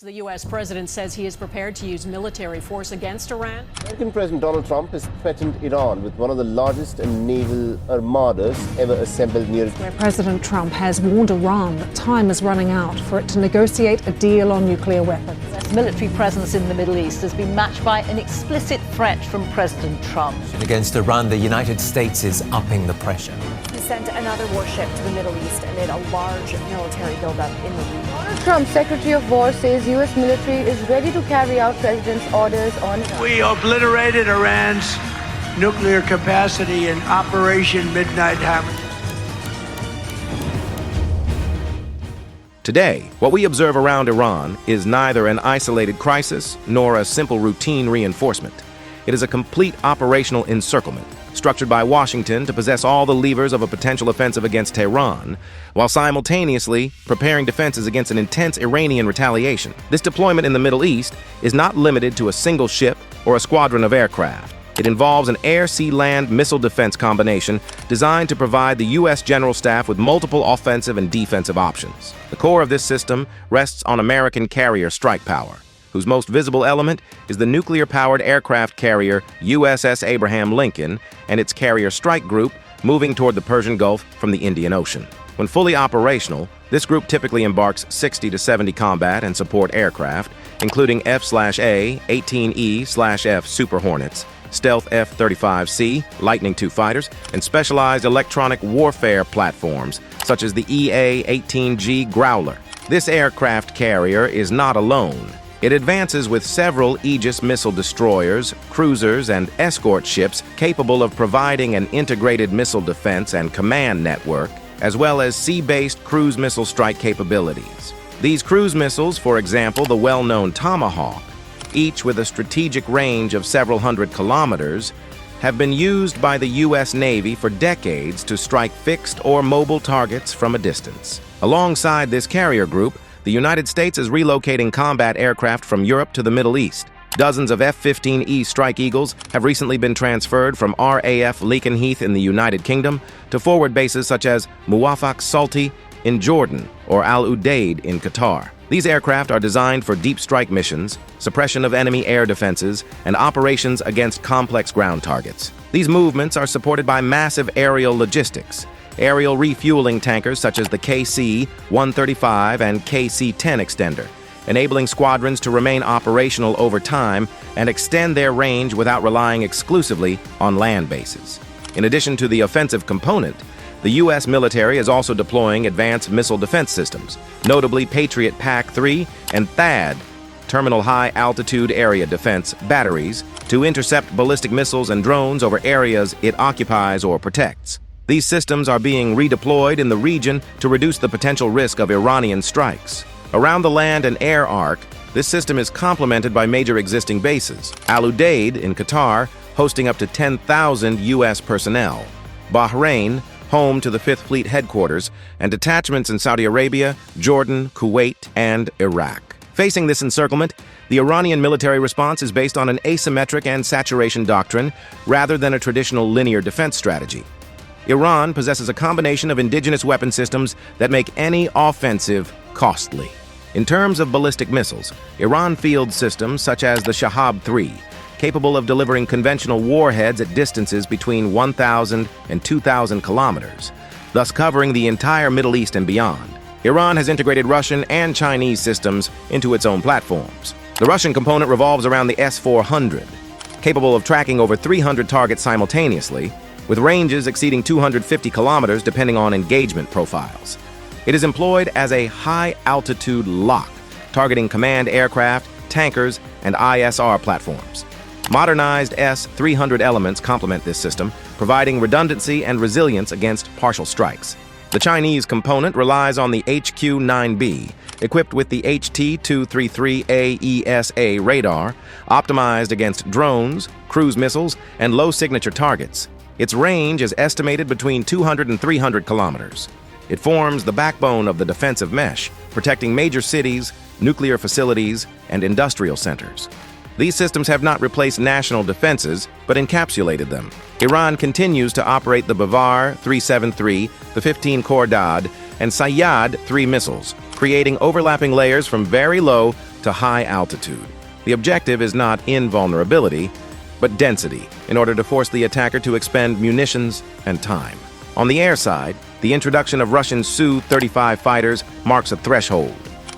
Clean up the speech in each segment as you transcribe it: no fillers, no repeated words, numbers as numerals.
The U.S. president says he is prepared to use military force against Iran. American President Donald Trump has threatened Iran with one of the largest naval armadas ever assembled near it. Where President Trump has warned Iran that time is running out for it to negotiate a deal on nuclear weapons. U.S. military presence in the Middle East has been matched by an explicit threat from President Trump. Against Iran, the United States is upping the pressure. He sent another warship to the Middle East amid a large military buildup in the region. Donald Trump's Secretary of War says U.S. military is ready to carry out President's orders on Iran. We obliterated Iran's nuclear capacity in Operation Midnight Hammer. Today, what we observe around Iran is neither an isolated crisis nor a simple routine reinforcement. It is a complete operational encirclement, structured by Washington to possess all the levers of a potential offensive against Tehran, while simultaneously preparing defenses against an intense Iranian retaliation. This deployment in the Middle East is not limited to a single ship or a squadron of aircraft. It involves an air-sea-land missile defense combination designed to provide the U.S. General Staff with multiple offensive and defensive options. The core of this system rests on American carrier strike power, whose most visible element is the nuclear-powered aircraft carrier USS Abraham Lincoln and its carrier strike group moving toward the Persian Gulf from the Indian Ocean. When fully operational, this group typically embarks 60 to 70 combat and support aircraft, including F/A, 18E/F Super Hornets, stealth F-35C, Lightning II fighters, and specialized electronic warfare platforms, such as the EA-18G Growler. This aircraft carrier is not alone. It advances with several Aegis missile destroyers, cruisers, and escort ships capable of providing an integrated missile defense and command network, as well as sea-based cruise missile strike capabilities. These cruise missiles, for example, the well-known Tomahawk, each with a strategic range of several hundred kilometers, have been used by the U.S. Navy for decades to strike fixed or mobile targets from a distance. Alongside this carrier group, the United States is relocating combat aircraft from Europe to the Middle East. Dozens of F-15E Strike Eagles have recently been transferred from RAF Lakenheath in the United Kingdom to forward bases such as Muwafaq Salti in Jordan or Al Udeid in Qatar. These aircraft are designed for deep strike missions, suppression of enemy air defenses, and operations against complex ground targets. These movements are supported by massive aerial logistics, aerial refueling tankers such as the KC-135 and KC-10 extender, enabling squadrons to remain operational over time and extend their range without relying exclusively on land bases. In addition to the offensive component, the U.S. military is also deploying advanced missile defense systems, notably Patriot PAC-3 and THAAD, Terminal High Altitude Area Defense batteries, to intercept ballistic missiles and drones over areas it occupies or protects. These systems are being redeployed in the region to reduce the potential risk of Iranian strikes. Around the land and air arc, this system is complemented by major existing bases. Al Udeid in Qatar, hosting up to 10,000 U.S. personnel. Bahrain, home to the 5th Fleet headquarters, and detachments in Saudi Arabia, Jordan, Kuwait, and Iraq. Facing this encirclement, the Iranian military response is based on an asymmetric and saturation doctrine rather than a traditional linear defense strategy. Iran possesses a combination of indigenous weapon systems that make any offensive costly. In terms of ballistic missiles, Iran fields systems such as the Shahab-3, capable of delivering conventional warheads at distances between 1,000 and 2,000 kilometers, thus covering the entire Middle East and beyond. Iran has integrated Russian and Chinese systems into its own platforms. The Russian component revolves around the S-400, capable of tracking over 300 targets simultaneously, with ranges exceeding 250 kilometers depending on engagement profiles. It is employed as a high-altitude lock, targeting command aircraft, tankers, and ISR platforms. Modernized S-300 elements complement this system, providing redundancy and resilience against partial strikes. The Chinese component relies on the HQ-9B, equipped with the HT-233A ESA radar, optimized against drones, cruise missiles, and low-signature targets. Its range is estimated between 200 and 300 kilometers. It forms the backbone of the defensive mesh, protecting major cities, nuclear facilities, and industrial centers. These systems have not replaced national defenses, but encapsulated them. Iran continues to operate the Bavar 373, the 15 Khordad, and Sayyad 3 missiles, creating overlapping layers from very low to high altitude. The objective is not invulnerability, but density, in order to force the attacker to expend munitions and time. On the air side, the introduction of Russian Su-35 fighters marks a threshold.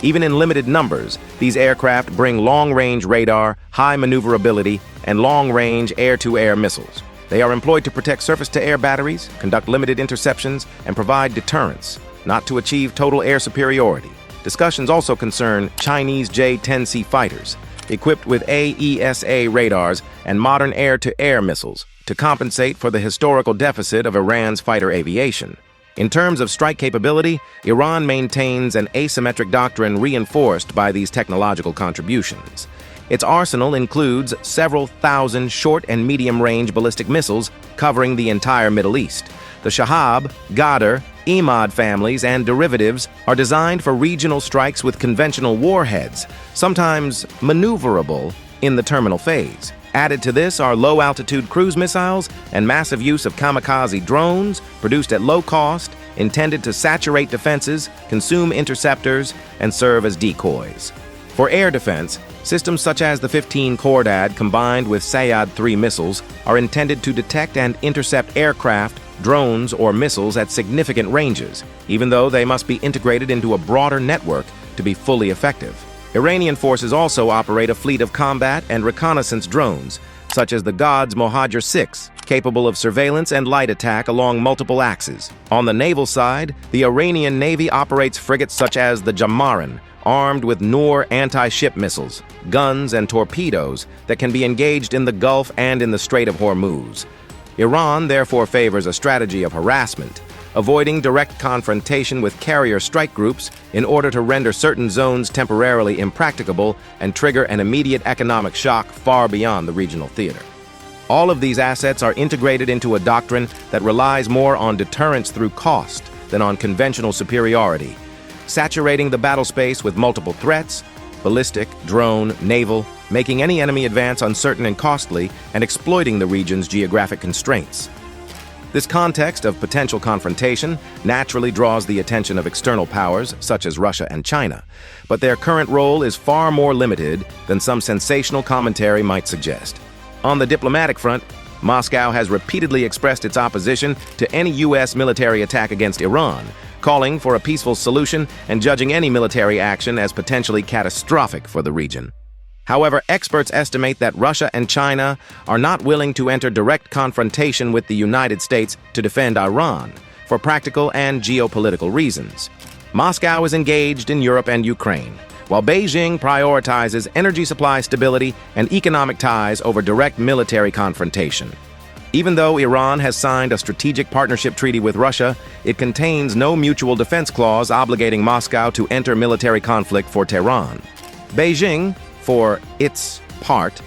Even in limited numbers, these aircraft bring long-range radar, high maneuverability, and long-range air-to-air missiles. They are employed to protect surface-to-air batteries, conduct limited interceptions, and provide deterrence, not to achieve total air superiority. Discussions also concern Chinese J-10C fighters, equipped with AESA radars and modern air-to-air missiles, to compensate for the historical deficit of Iran's fighter aviation. In terms of strike capability, Iran maintains an asymmetric doctrine reinforced by these technological contributions. Its arsenal includes several thousand short and medium-range ballistic missiles covering the entire Middle East. The Shahab, Ghadr, Imad families and derivatives are designed for regional strikes with conventional warheads, sometimes maneuverable in the terminal phase. Added to this are low-altitude cruise missiles and massive use of kamikaze drones produced at low cost, intended to saturate defenses, consume interceptors, and serve as decoys. For air defense, systems such as the 15 Khordad combined with Sayad-3 missiles are intended to detect and intercept aircraft, drones, or missiles at significant ranges, even though they must be integrated into a broader network to be fully effective. Iranian forces also operate a fleet of combat and reconnaissance drones, such as the God's Mohajer 6, capable of surveillance and light attack along multiple axes. On the naval side, the Iranian Navy operates frigates such as the Jamaran, armed with Noor anti-ship missiles, guns, and torpedoes that can be engaged in the Gulf and in the Strait of Hormuz. Iran therefore favors a strategy of harassment, avoiding direct confrontation with carrier strike groups in order to render certain zones temporarily impracticable and trigger an immediate economic shock far beyond the regional theater. All of these assets are integrated into a doctrine that relies more on deterrence through cost than on conventional superiority, saturating the battle space with multiple threats, ballistic, drone, naval, making any enemy advance uncertain and costly, and exploiting the region's geographic constraints. This context of potential confrontation naturally draws the attention of external powers such as Russia and China, but their current role is far more limited than some sensational commentary might suggest. On the diplomatic front, Moscow has repeatedly expressed its opposition to any U.S. military attack against Iran, calling for a peaceful solution and judging any military action as potentially catastrophic for the region. However, experts estimate that Russia and China are not willing to enter direct confrontation with the United States to defend Iran for practical and geopolitical reasons. Moscow is engaged in Europe and Ukraine, while Beijing prioritizes energy supply stability and economic ties over direct military confrontation. Even though Iran has signed a strategic partnership treaty with Russia, it contains no mutual defense clause obligating Moscow to enter military conflict for Tehran. Beijing, for its part,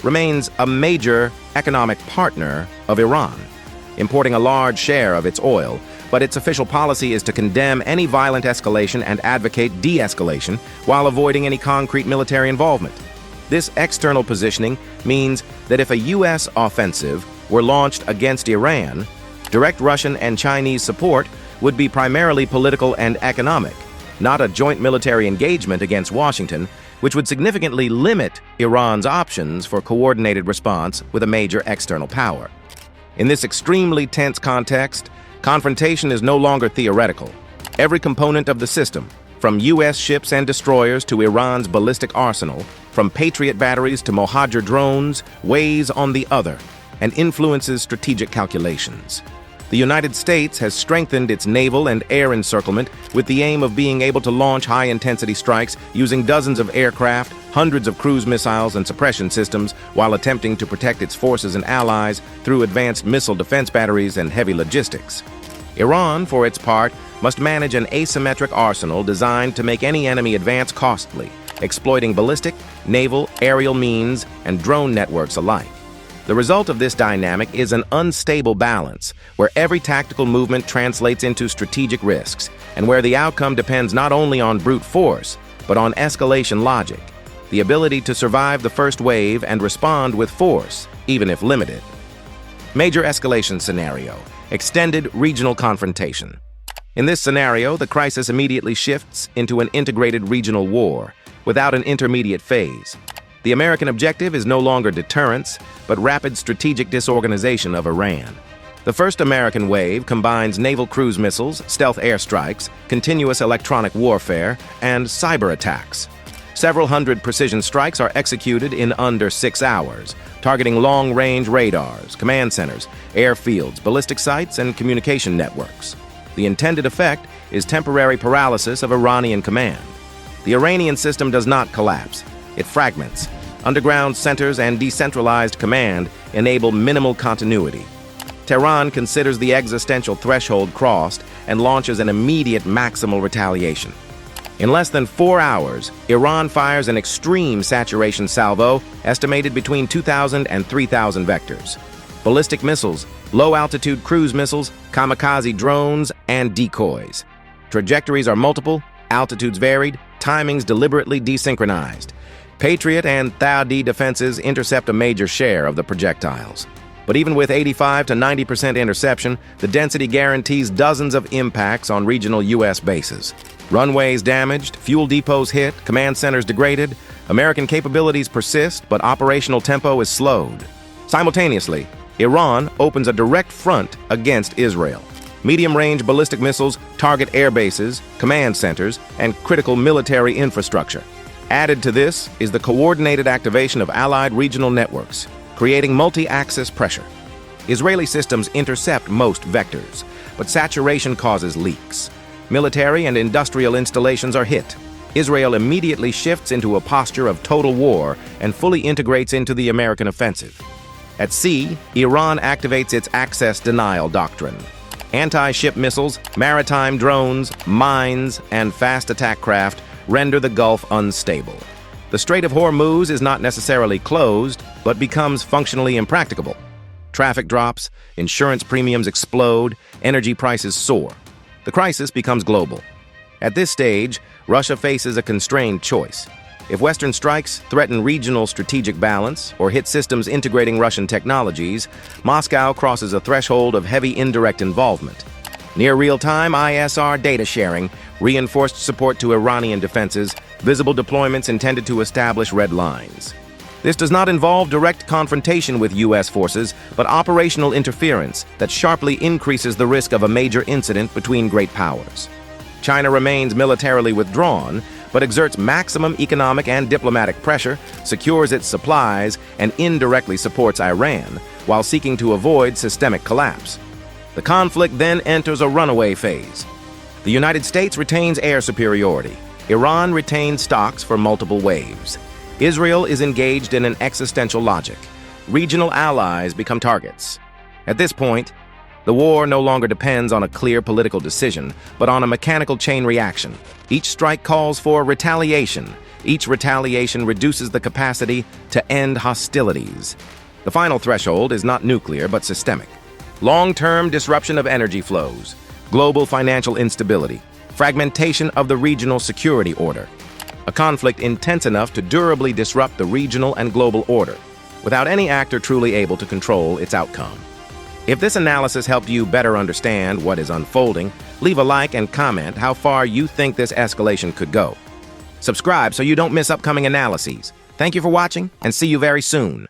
remains a major economic partner of Iran, importing a large share of its oil, but its official policy is to condemn any violent escalation and advocate de-escalation while avoiding any concrete military involvement. This external positioning means that if a U.S. offensive were launched against Iran, direct Russian and Chinese support would be primarily political and economic, not a joint military engagement against Washington, which would significantly limit Iran's options for coordinated response with a major external power. In this extremely tense context, confrontation is no longer theoretical. Every component of the system, from U.S. ships and destroyers to Iran's ballistic arsenal, from Patriot batteries to Mohajer drones, weighs on the other and influences strategic calculations. The United States has strengthened its naval and air encirclement with the aim of being able to launch high-intensity strikes using dozens of aircraft, hundreds of cruise missiles and suppression systems, while attempting to protect its forces and allies through advanced missile defense batteries and heavy logistics. Iran, for its part, must manage an asymmetric arsenal designed to make any enemy advance costly, exploiting ballistic, naval, aerial means, and drone networks alike. The result of this dynamic is an unstable balance, where every tactical movement translates into strategic risks, and where the outcome depends not only on brute force, but on escalation logic, the ability to survive the first wave and respond with force, even if limited. Major escalation scenario: extended regional confrontation. In this scenario, the crisis immediately shifts into an integrated regional war, without an intermediate phase. The American objective is no longer deterrence, but rapid strategic disorganization of Iran. The first American wave combines naval cruise missiles, stealth airstrikes, continuous electronic warfare, and cyber attacks. Several hundred precision strikes are executed in under 6 hours, targeting long-range radars, command centers, airfields, ballistic sites, and communication networks. The intended effect is temporary paralysis of Iranian command. The Iranian system does not collapse. It fragments. Underground centers and decentralized command enable minimal continuity. Tehran considers the existential threshold crossed and launches an immediate maximal retaliation. In less than 4 hours, Iran fires an extreme saturation salvo estimated between 2,000 and 3,000 vectors. Ballistic missiles, low-altitude cruise missiles, kamikaze drones, and decoys. Trajectories are multiple, altitudes varied, timings deliberately desynchronized. Patriot and THAAD defenses intercept a major share of the projectiles. But even with 85 to 90% interception, the density guarantees dozens of impacts on regional U.S. bases. Runways damaged, fuel depots hit, command centers degraded. American capabilities persist, but operational tempo is slowed. Simultaneously, Iran opens a direct front against Israel. Medium-range ballistic missiles target air bases, command centers, and critical military infrastructure. Added to this is the coordinated activation of allied regional networks, creating multi-axis pressure. Israeli systems intercept most vectors, but saturation causes leaks. Military and industrial installations are hit. Israel immediately shifts into a posture of total war and fully integrates into the American offensive. At sea, Iran activates its access denial doctrine. Anti-ship missiles, maritime drones, mines, and fast attack craft render the Gulf unstable. The Strait of Hormuz is not necessarily closed, but becomes functionally impracticable. Traffic drops, insurance premiums explode, energy prices soar. The crisis becomes global. At this stage, Russia faces a constrained choice. If Western strikes threaten regional strategic balance or hit systems integrating Russian technologies, Moscow crosses a threshold of heavy indirect involvement. Near real-time ISR data sharing, reinforced support to Iranian defenses, visible deployments intended to establish red lines. This does not involve direct confrontation with U.S. forces, but operational interference that sharply increases the risk of a major incident between great powers. China remains militarily withdrawn, but exerts maximum economic and diplomatic pressure, secures its supplies, and indirectly supports Iran, while seeking to avoid systemic collapse. The conflict then enters a runaway phase. The United States retains air superiority. Iran retains stocks for multiple waves. Israel is engaged in an existential logic. Regional allies become targets. At this point, the war no longer depends on a clear political decision, but on a mechanical chain reaction. Each strike calls for retaliation. Each retaliation reduces the capacity to end hostilities. The final threshold is not nuclear, but systemic. Long-term disruption of energy flows, global financial instability, fragmentation of the regional security order. A conflict intense enough to durably disrupt the regional and global order, without any actor truly able to control its outcome. If this analysis helped you better understand what is unfolding, leave a like and comment how far you think this escalation could go. Subscribe so you don't miss upcoming analyses. Thank you for watching, and see you very soon.